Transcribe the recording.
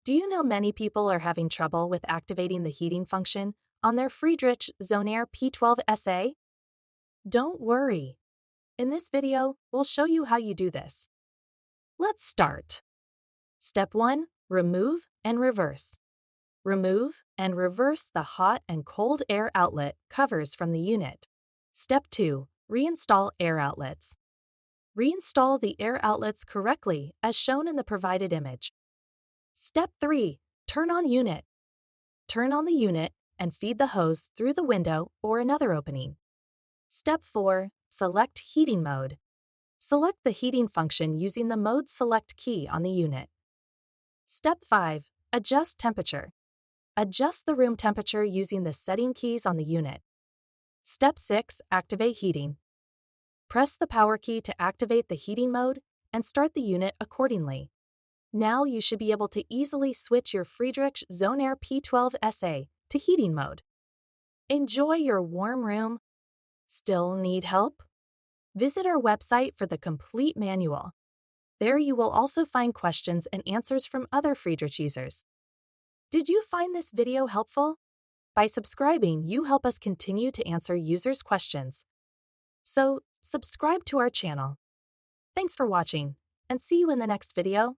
Do you know many people are having trouble with activating the heating function on their Friedrich ZoneAire P12SA? Don't worry. In this video, we'll show you how you do this. Let's start. Step 1. Remove and reverse. Remove and reverse the hot and cold air outlet covers from the unit. Step 2. Reinstall air outlets. Reinstall the air outlets correctly as shown in the provided image. Step 3. Turn on unit. Turn on the unit and feed the hose through the window or another opening. Step 4. Select heating mode. Select the heating function using the Mode Select key on the unit. Step 5. Adjust temperature. Adjust the room temperature using the setting keys on the unit. Step 6. Activate heating. Press the power key to activate the heating mode and start the unit accordingly. Now you should be able to easily switch your Friedrich ZoneAire P12SA to heating mode. Enjoy your warm room. Still need help? Visit our website for the complete manual. There you will also find questions and answers from other Friedrich users. Did you find this video helpful? By subscribing, you help us continue to answer users' questions. So, subscribe to our channel. Thanks for watching, and see you in the next video.